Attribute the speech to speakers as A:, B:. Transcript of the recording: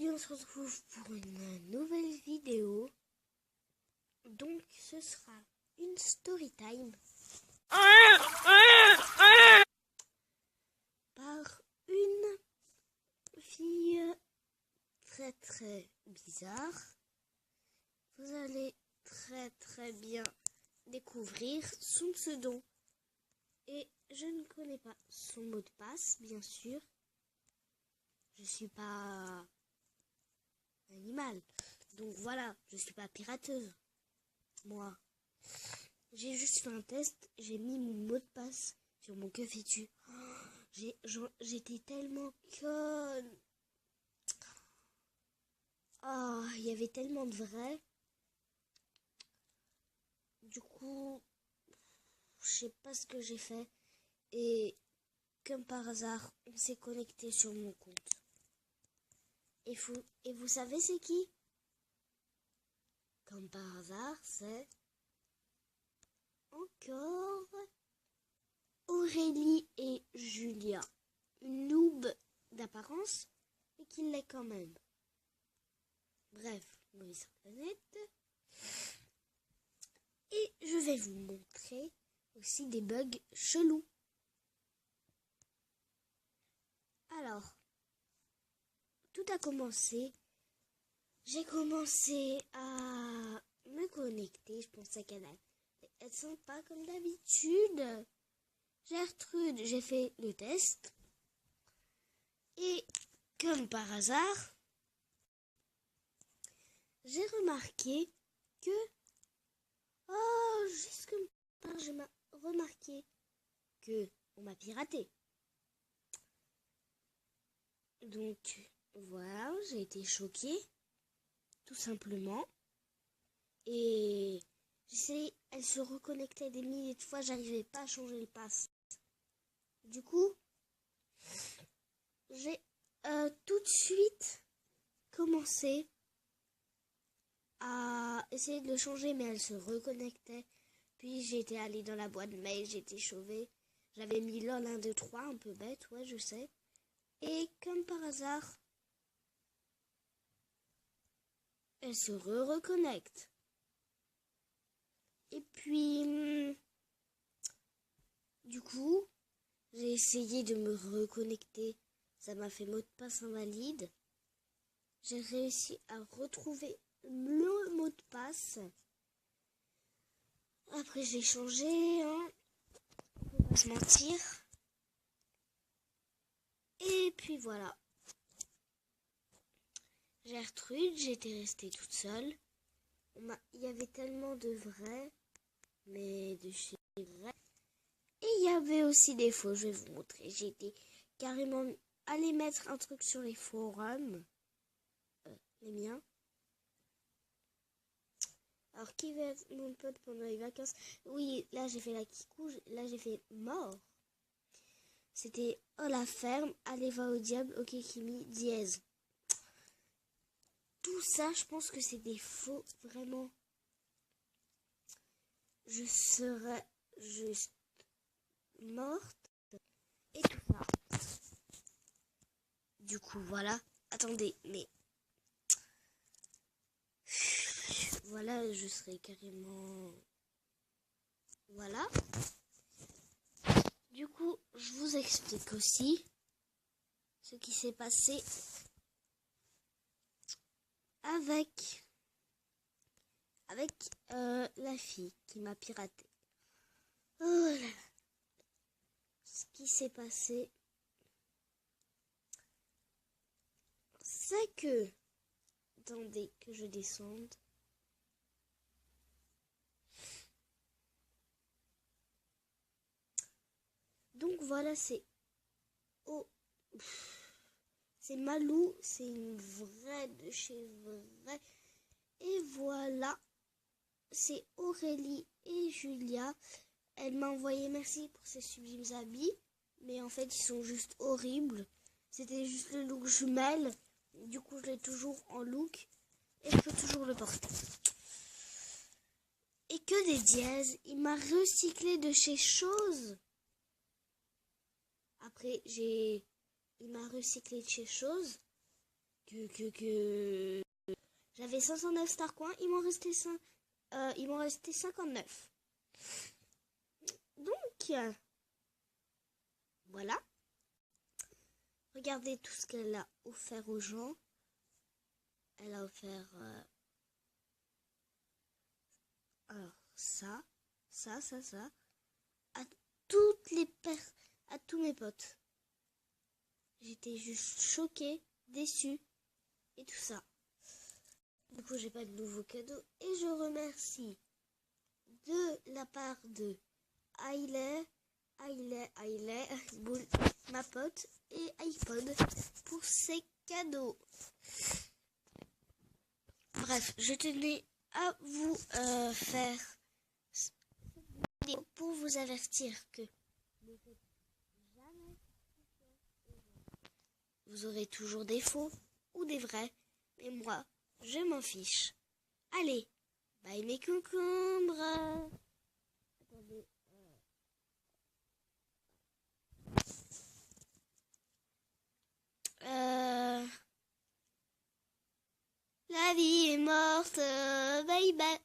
A: Aujourd'hui on se retrouve pour une nouvelle vidéo. Donc ce sera une story time par une fille très bizarre. Vous allez très bien découvrir son pseudo. Et je ne connais pas son mot de passe, bien sûr. Je suis pas animal. Donc voilà, je suis pas pirateuse. Moi, j'ai juste fait un test, j'ai mis mon mot de passe sur mon que fais-tu. J'étais tellement conne. Oh, il y avait tellement de vrai. Du coup, je sais pas ce que j'ai fait. Et comme par hasard, on s'est connecté sur mon compte. Et vous savez c'est qui? Comme par hasard, c'est encore Aurélie et Julia. Une noob d'apparence, mais qui l'est quand même. Bref, Maurice Planète. Et je vais vous montrer aussi des bugs chelous. Alors, tout a commencé. J'ai commencé à me connecter. Je pensais qu'elle allait être sympa comme d'habitude. Gertrude, j'ai fait le test. Et comme par hasard, j'ai remarqué que... Oh, juste comme par hasard, j'ai remarqué que on m'a piraté. Donc, voilà, j'ai été choquée. Tout simplement. Et elle se reconnectait des milliers de fois, j'arrivais pas à changer le pass. Du coup, j'ai tout de suite commencé à essayer de le changer, mais elle se reconnectait. Puis j'étais allée dans la boîte mail, j'étais sauvée. J'avais mis LOL 1, 2, 3, un peu bête, ouais, je sais. Et comme par hasard, elle se reconnecte. Et puis, du coup, j'ai essayé de me reconnecter. Ça m'a fait mot de passe invalide. J'ai réussi à retrouver le mot de passe. Après, j'ai changé, hein. Faut pas se mentir. Et puis voilà. Gertrude, j'étais restée toute seule. Il y avait tellement de vrais, mais de chez vrais. Et il y avait aussi des faux, je vais vous montrer. J'étais carrément allée mettre un truc sur les forums. Les miens. Alors, qui va être mon pote pendant les vacances? Oui, là, j'ai fait la kikou. Là, j'ai fait mort. C'était oh la ferme, allez va au diable, ok Kimi, dièse. Tout ça, je pense que c'est des faux, vraiment. Je serais juste morte. Et tout ça. Du coup, voilà. Attendez, mais... Voilà, je serais carrément... Voilà. Du coup, je vous explique aussi ce qui s'est passé avec la fille qui m'a piraté. Oh là là. Ce qui s'est passé, c'est que... Attendez que je descende. Donc voilà, c'est... Oh, c'est Malou, c'est une vraie de chez vrai. Et voilà, c'est Aurélie et Julia. Elle m'a envoyé merci pour ces sublimes habits. Mais en fait, ils sont juste horribles. C'était juste le look jumelle. Du coup, je l'ai toujours en look. Et je peux toujours le porter. Et que des dièses. Il m'a recyclé de chez Chose. Après, il m'a recyclé de chez Chose. que... J'avais 509 star coins, il m'en restait 59. Donc, voilà. Regardez tout ce qu'elle a offert aux gens. Elle a offert... alors, ça. À à tous mes potes. J'étais juste choquée, déçue. Et tout ça. Du coup, j'ai pas de nouveaux cadeaux. Et je remercie de la part de Hailey, ma pote, et iPod pour ces cadeaux. Bref, je tenais à vous faire cette vidéo pour vous avertir que ne faites jamais vous aurez toujours des faux ou des vrais, mais moi, je m'en fiche. Allez, bye mes concombres. Attendez. La vie est morte, bye bye.